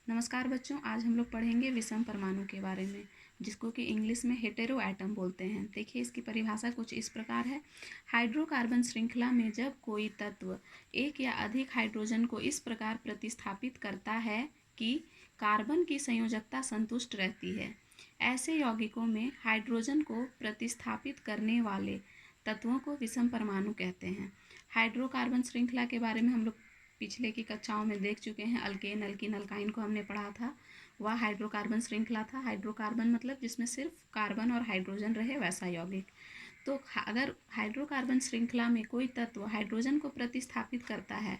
नमस्कार बच्चों, आज हम लोग पढ़ेंगे विषम परमाणु के बारे में, जिसको कि इंग्लिश में हेटेरो एटम बोलते हैं। देखिए, इसकी परिभाषा कुछ इस प्रकार है। हाइड्रोकार्बन श्रृंखला में जब कोई तत्व एक या अधिक हाइड्रोजन को इस प्रकार प्रतिस्थापित करता है कि कार्बन की संयोजकता संतुष्ट रहती है, ऐसे यौगिकों में हाइड्रोजन को प्रतिस्थापित करने वाले तत्वों को विषम परमाणु कहते हैं। हाइड्रोकार्बन श्रृंखला के बारे में हम लोग पिछले की कक्षाओं में देख चुके हैं। अल्केन, अल्किन, अल्काइन को हमने पढ़ा था। वह हाइड्रोकार्बन श्रृंखला था। हाइड्रोकार्बन मतलब जिसमें सिर्फ कार्बन और हाइड्रोजन रहे, वैसा यौगिक। तो अगर हाइड्रोकार्बन श्रृंखला में कोई तत्व हाइड्रोजन को प्रतिस्थापित करता है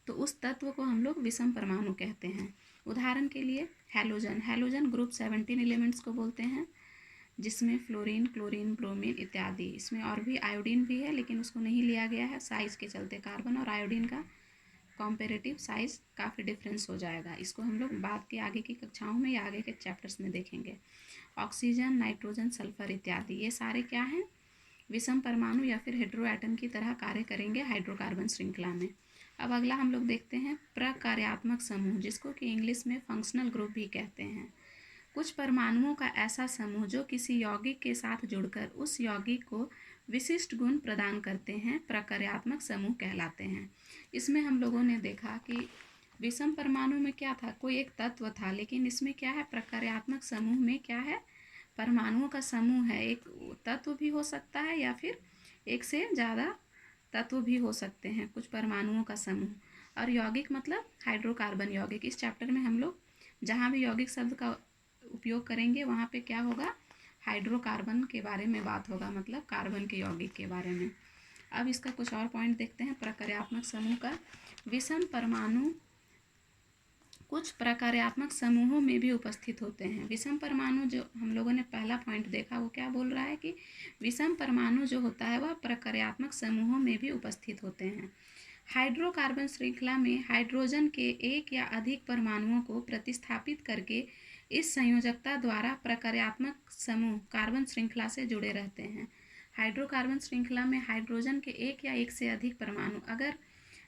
तो उस तत्व को हम लोग विषम परमाणु कहते हैं। उदाहरण के लिए हैलोजन। हैलोजन ग्रुप 17 एलिमेंट्स को बोलते हैं, जिसमें फ्लोरीन, क्लोरीन, ब्रोमीन इत्यादि। इसमें और भी आयोडीन भी है, लेकिन उसको नहीं लिया गया है साइज के चलते। कार्बन और आयोडीन का कॉम्पेरेटिव साइज काफ़ी डिफरेंस हो जाएगा। इसको हम लोग बाद के आगे की कक्षाओं में या आगे के चैप्टर्स में देखेंगे। ऑक्सीजन, नाइट्रोजन, सल्फर इत्यादि, ये सारे क्या हैं? विषम परमाणु या फिर हेटेरो एटम की तरह कार्य करेंगे हाइड्रोकार्बन श्रृंखला में। अब अगला हम लोग देखते हैं प्रकार्यात्मक समूह, जिसको कि इंग्लिश में फंक्शनल ग्रुप भी कहते हैं। कुछ परमाणुओं का ऐसा समूह जो किसी यौगिक के साथ जुड़कर उस यौगिक को विशिष्ट गुण प्रदान करते हैं, प्रकार्यात्मक समूह कहलाते हैं। इसमें हम लोगों ने देखा कि विषम परमाणु में क्या था, कोई एक तत्व था, लेकिन इसमें क्या है, प्रकार्यात्मक समूह में क्या है, परमाणुओं का समूह है। एक तत्व भी हो सकता है या फिर एक से ज़्यादा तत्व भी हो सकते हैं, कुछ परमाणुओं का समूह। और यौगिक मतलब हाइड्रोकार्बन यौगिक। इस चैप्टर में हम लोग जहाँ भी यौगिक शब्द का उपयोग करेंगे वहाँ पे क्या होगा, हाइड्रोकार्बन के बारे में बात होगा, मतलब कार्बन के यौगिक के बारे में। अब इसका कुछ और पॉइंट देखते हैं प्रकार्यात्मक समूह का। विषम परमाणु कुछ प्रकार्यात्मक समूहों में भी उपस्थित होते हैं। विषम परमाणु, जो हम लोगों ने पहला पॉइंट देखा, वो क्या बोल रहा है कि विषम परमाणु जो होता है वह प्रकार्यात्मक समूहों में भी उपस्थित होते हैं। हाइड्रोकार्बन श्रृंखला में हाइड्रोजन के एक या अधिक परमाणुओं को प्रतिस्थापित करके इस संयोजकता द्वारा प्रकार्यात्मक समूह कार्बन श्रृंखला से जुड़े रहते हैं। हाइड्रोकार्बन श्रृंखला में हाइड्रोजन के एक या एक से अधिक परमाणु, अगर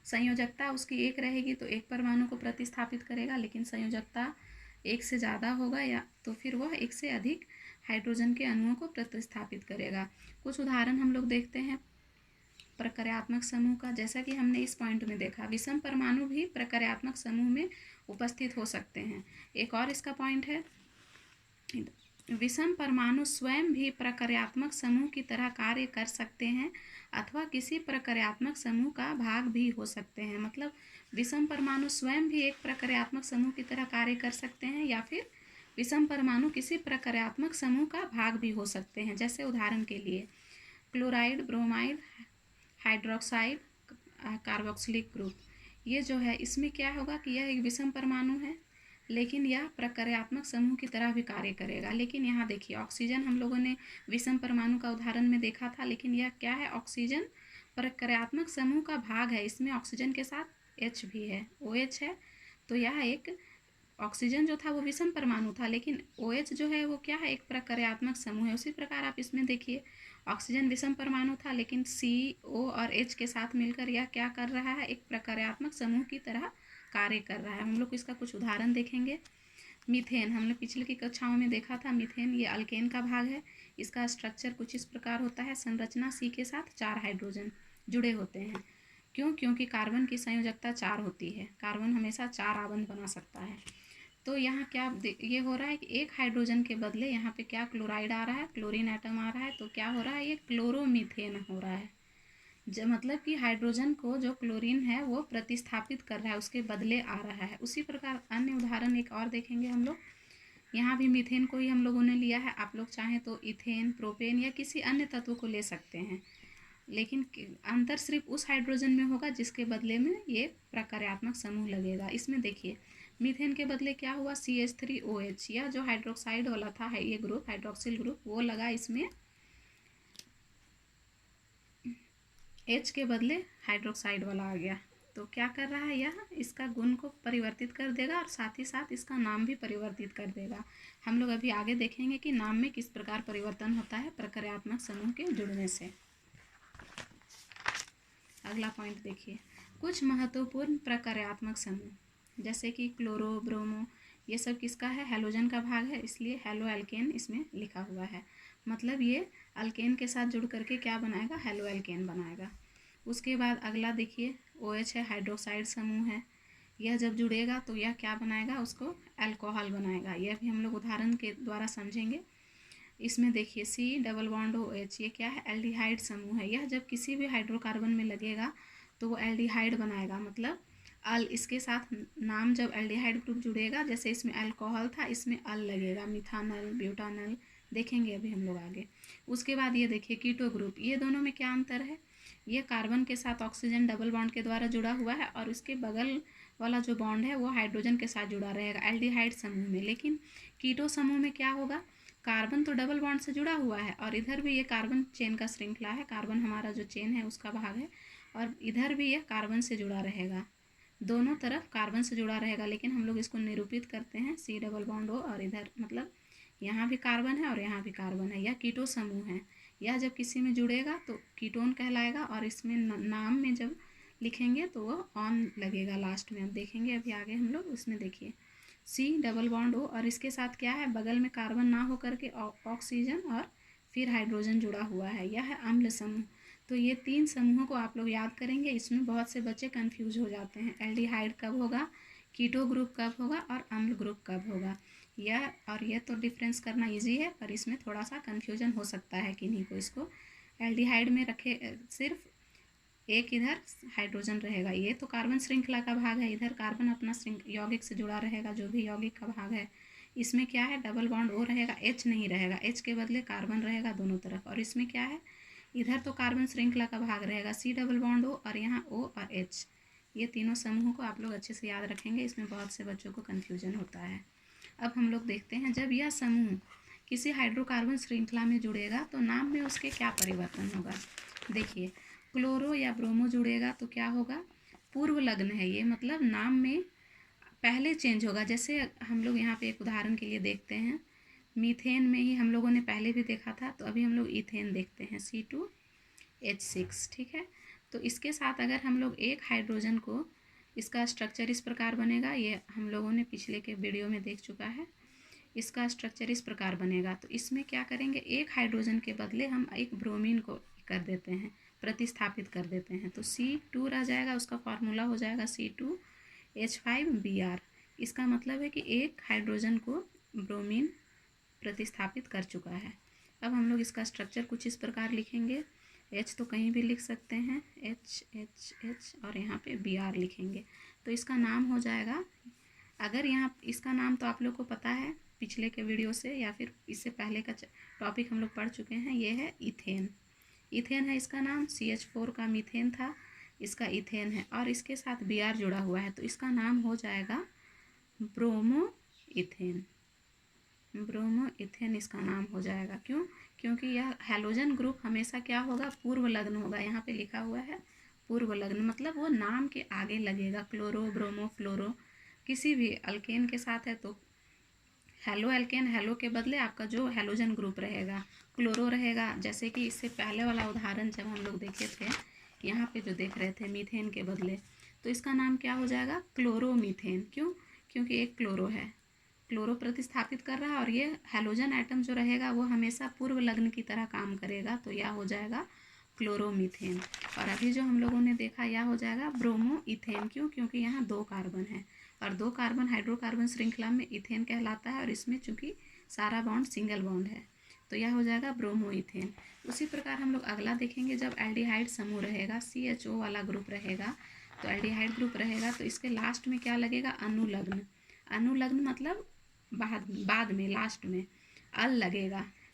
संयोजकता उसकी एक रहेगी तो एक परमाणु को प्रतिस्थापित करेगा, लेकिन संयोजकता एक से ज़्यादा होगा या तो फिर वह एक से अधिक हाइड्रोजन के अणुओं को प्रतिस्थापित करेगा। कुछ उदाहरण हम लोग देखते हैं प्रकार्यात्मक समूह का। जैसा कि हमने इस पॉइंट में देखा, विषम परमाणु भी प्रकार्यात्मक समूह में उपस्थित हो सकते हैं। एक और इसका पॉइंट है, विषम परमाणु स्वयं भी प्रकार्यात्मक समूह की तरह कार्य कर सकते हैं अथवा किसी प्रकार्यात्मक समूह का भाग भी हो सकते हैं। मतलब विषम परमाणु स्वयं भी एक प्रकार्यात्मक समूह की तरह कार्य कर सकते हैं या फिर विषम परमाणु किसी प्रकार्यात्मक समूह का भाग भी हो सकते हैं। जैसे उदाहरण के लिए chloride, bromide, hydroxide, carboxylic group, ये जो है इसमें क्या होगा कि यह एक विषम परमाणु है, लेकिन यह प्रकार्यात्मक समूह की तरह भी कार्य करेगा। लेकिन यहाँ देखिए, ऑक्सीजन हम लोगों ने विषम परमाणु का उदाहरण में देखा था, लेकिन यह क्या है, ऑक्सीजन प्रकार्यात्मक समूह का भाग है। इसमें ऑक्सीजन के साथ H भी है, OH है। तो यह एक, ऑक्सीजन जो था वो विषम परमाणु था, लेकिन OH जो है वो क्या है, एक प्रकार्यात्मक समूह है। उसी प्रकार आप इसमें देखिए, ऑक्सीजन विषम परमाणु था, लेकिन CO और H के साथ मिलकर यह क्या कर रहा है, एक प्रकार्यात्मक समूह की तरह कार्य कर रहा है। हम लोग इसका कुछ उदाहरण देखेंगे। मीथेन, हमने पिछले की कक्षाओं में देखा था। मीथेन ये अल्केन का भाग है। इसका स्ट्रक्चर कुछ इस प्रकार होता है, संरचना C के साथ 4 हाइड्रोजन जुड़े होते हैं। क्यों? क्योंकि कार्बन की संयोजकता 4 होती है। कार्बन हमेशा 4 आबंध बना सकता है। तो यहाँ क्या ये हो रहा है कि एक हाइड्रोजन के बदले यहाँ पे क्या क्लोराइड आ रहा है, क्लोरीन एटम आ रहा है। तो क्या हो रहा है, ये क्लोरोमीथेन हो रहा है। जो मतलब कि हाइड्रोजन को जो क्लोरीन है वो प्रतिस्थापित कर रहा है, उसके बदले आ रहा है। उसी प्रकार अन्य उदाहरण एक और देखेंगे हम लोग। यहाँ भी मीथेन को ही हम लोगों ने लिया है। आप लोग चाहें तो इथेन, प्रोपेन या किसी अन्य तत्व को ले सकते हैं, लेकिन अंतर सिर्फ उस हाइड्रोजन में होगा जिसके बदले में ये प्रकार्यात्मक समूह लगेगा। इसमें देखिए, मीथेन के बदले क्या हुआ, CH3OH। यह जो हाइड्रोक्साइड वाला था है, ये ग्रुप हाइड्रोक्सिल ग्रुप, वो लगा इसमें H के बदले हाइड्रोक्साइड वाला आ गया। तो क्या कर रहा है, यह इसका गुण को परिवर्तित कर देगा और साथ ही साथ इसका नाम भी परिवर्तित कर देगा। हम लोग अभी आगे देखेंगे कि नाम में किस प्रकार परिवर्तन होता है प्रकार्यात्मक समूह के जुड़ने से। अगला पॉइंट देखिए, कुछ महत्वपूर्ण प्रकार्यात्मक समूह, जैसे कि क्लोरो, ब्रोमो, ये सब किसका है, हैलोजन का भाग है, इसलिए हैलो एल्केन इसमें लिखा हुआ है। मतलब ये अल्केन के साथ जुड़ करके क्या बनाएगा, हैलो एल्केन बनाएगा। उसके बाद अगला देखिए OH है, हाइड्रोक्साइड समूह है। यह जब जुड़ेगा तो यह क्या बनाएगा, उसको अल्कोहल बनाएगा। यह भी हम लोग उदाहरण के द्वारा समझेंगे। इसमें देखिए C+OH ये क्या है, एल्डिहाइड समूह है। यह जब किसी भी हाइड्रोकार्बन में लगेगा तो वो एल्डिहाइड बनाएगा। मतलब अल, इसके साथ नाम जब एल्डिहाइड ग्रुप जुड़ेगा, जैसे इसमें अल्कोहल था, इसमें अल लगेगा, मिथानल, ब्यूटानल, देखेंगे अभी हम लोग आगे। उसके बाद ये देखिए कीटो ग्रुप, ये दोनों में क्या अंतर है, ये कार्बन के साथ ऑक्सीजन डबल बॉन्ड के द्वारा जुड़ा हुआ है और इसके बगल वाला जो बॉन्ड है वो हाइड्रोजन के साथ जुड़ा रहेगा एल्डिहाइड समूह में। लेकिन कीटो समूह में क्या होगा, कार्बन तो डबल बॉन्ड से जुड़ा हुआ है और इधर भी ये कार्बन चेन का श्रृंखला है, कार्बन हमारा जो चेन है उसका भाग है, और इधर भी यह कार्बन से जुड़ा रहेगा, दोनों तरफ कार्बन से जुड़ा रहेगा। लेकिन हम लोग इसको निरूपित करते हैं C+O और इधर मतलब यहाँ भी कार्बन है और यहाँ भी कार्बन है। यह कीटो समूह है। यह जब किसी में जुड़ेगा तो कीटोन कहलाएगा और इसमें नाम में जब लिखेंगे तो वो ऑन लगेगा लास्ट में। अब देखेंगे अभी आगे हम लोग, उसमें देखिए C+O और इसके साथ क्या है, बगल में कार्बन ना हो करके ऑक्सीजन और फिर हाइड्रोजन जुड़ा हुआ है, यह है अम्ल समूह। तो ये 3 समूहों को आप लोग याद करेंगे। इसमें बहुत से बच्चे कंफ्यूज हो जाते हैं, एल्डिहाइड कब होगा, कीटो ग्रुप कब होगा और अम्ल ग्रुप कब होगा। यह और यह तो डिफरेंस करना इजी है, पर इसमें थोड़ा सा कन्फ्यूजन हो सकता है किन्हीं को। इसको एल्डिहाइड में रखे सिर्फ एक इधर हाइड्रोजन रहेगा, ये तो कार्बन श्रृंखला का भाग है, इधर कार्बन अपना यौगिक से जुड़ा रहेगा, जो भी यौगिक का भाग है। इसमें क्या है, डबल बॉन्ड O रहेगा, H नहीं रहेगा, H के बदले कार्बन रहेगा दोनों तरफ। और इसमें क्या है, इधर तो कार्बन श्रृंखला का भाग रहेगा C+O और यहाँ O और H। ये तीनों समूहों को आप लोग अच्छे से याद रखेंगे, इसमें बहुत से बच्चों को कन्फ्यूजन होता है। अब हम लोग देखते हैं, जब यह समूह किसी हाइड्रोकार्बन श्रृंखला में जुड़ेगा तो नाम में उसके क्या परिवर्तन होगा। देखिए क्लोरो या ब्रोमो जुड़ेगा तो क्या होगा, पूर्व लग्न है ये, मतलब नाम में पहले चेंज होगा। जैसे हम लोग यहाँ पे एक उदाहरण के लिए देखते हैं, मीथेन में ही हम लोगों ने पहले भी देखा था, तो अभी हम लोग इथेन देखते हैं C2H6, ठीक है। तो इसके साथ अगर हम लोग एक हाइड्रोजन को, इसका स्ट्रक्चर इस प्रकार बनेगा, ये हम लोगों ने पिछले के वीडियो में देख चुका है। इसका स्ट्रक्चर इस प्रकार बनेगा, तो इसमें क्या करेंगे, एक हाइड्रोजन के बदले हम एक ब्रोमीन को कर देते हैं, प्रतिस्थापित कर देते हैं, तो C2 रह जाएगा, उसका फार्मूला हो जाएगा C2H5Br। इसका मतलब है कि एक हाइड्रोजन को ब्रोमीन प्रतिस्थापित कर चुका है। अब हम लोग इसका स्ट्रक्चर कुछ इस प्रकार लिखेंगे, H तो कहीं भी लिख सकते हैं, H और यहाँ पे Br लिखेंगे, तो इसका नाम हो जाएगा, अगर यहाँ इसका नाम तो आप लोग को पता है पिछले के वीडियो से या फिर इससे पहले का टॉपिक हम लोग पढ़ चुके हैं, ये है इथेन। इथेन है इसका नाम, CH4 का मीथेन था, इसका इथेन है और इसके साथ Br जुड़ा हुआ है, तो इसका नाम हो जाएगा ब्रोमो इथेन। ब्रोमो इथेन इसका नाम हो जाएगा। क्यों, क्योंकि यह हैलोजन ग्रुप हमेशा क्या होगा, पूर्व लग्न होगा। यहाँ पे लिखा हुआ है पूर्व लग्न, मतलब वो नाम के आगे लगेगा। क्लोरो, ब्रोमो, फ्लोरो, किसी भी अल्केन के साथ है तो हेलो एल्केन, हेलो के बदले आपका जो हैलोजन ग्रुप रहेगा क्लोरो रहेगा। जैसे कि इससे पहले वाला उदाहरण जब हम लोग देखे थे, यहाँ पे जो देख रहे थे मीथेन के बदले, तो इसका नाम क्या हो जाएगा, क्लोरोमीथेन। क्यों, क्योंकि एक क्लोरो है, क्लोरो प्रतिस्थापित कर रहा है और ये हैलोजन एटम जो रहेगा वो हमेशा पूर्व लग्न की तरह काम करेगा, तो यह हो जाएगा क्लोरोमीथेन। और अभी जो हम लोगों ने देखा यह हो जाएगा ब्रोमो इथेन। क्यों, क्योंकि यहाँ 2 कार्बन है और 2 कार्बन हाइड्रोकार्बन श्रृंखला में इथेन कहलाता है, और इसमें चूंकि सारा बॉन्ड सिंगल बॉन्ड है, तो यह हो जाएगा ब्रोमो इथेन। उसी प्रकार हम लोग अगला देखेंगे, जब एल्डिहाइड समूह रहेगा, CHO वाला ग्रुप रहेगा, तो एल्डिहाइड ग्रुप रहेगा तो इसके लास्ट में क्या लगेगा, अनुलग्न। अनुलग्न मतलब बाद में लास्ट में अल लगेगा,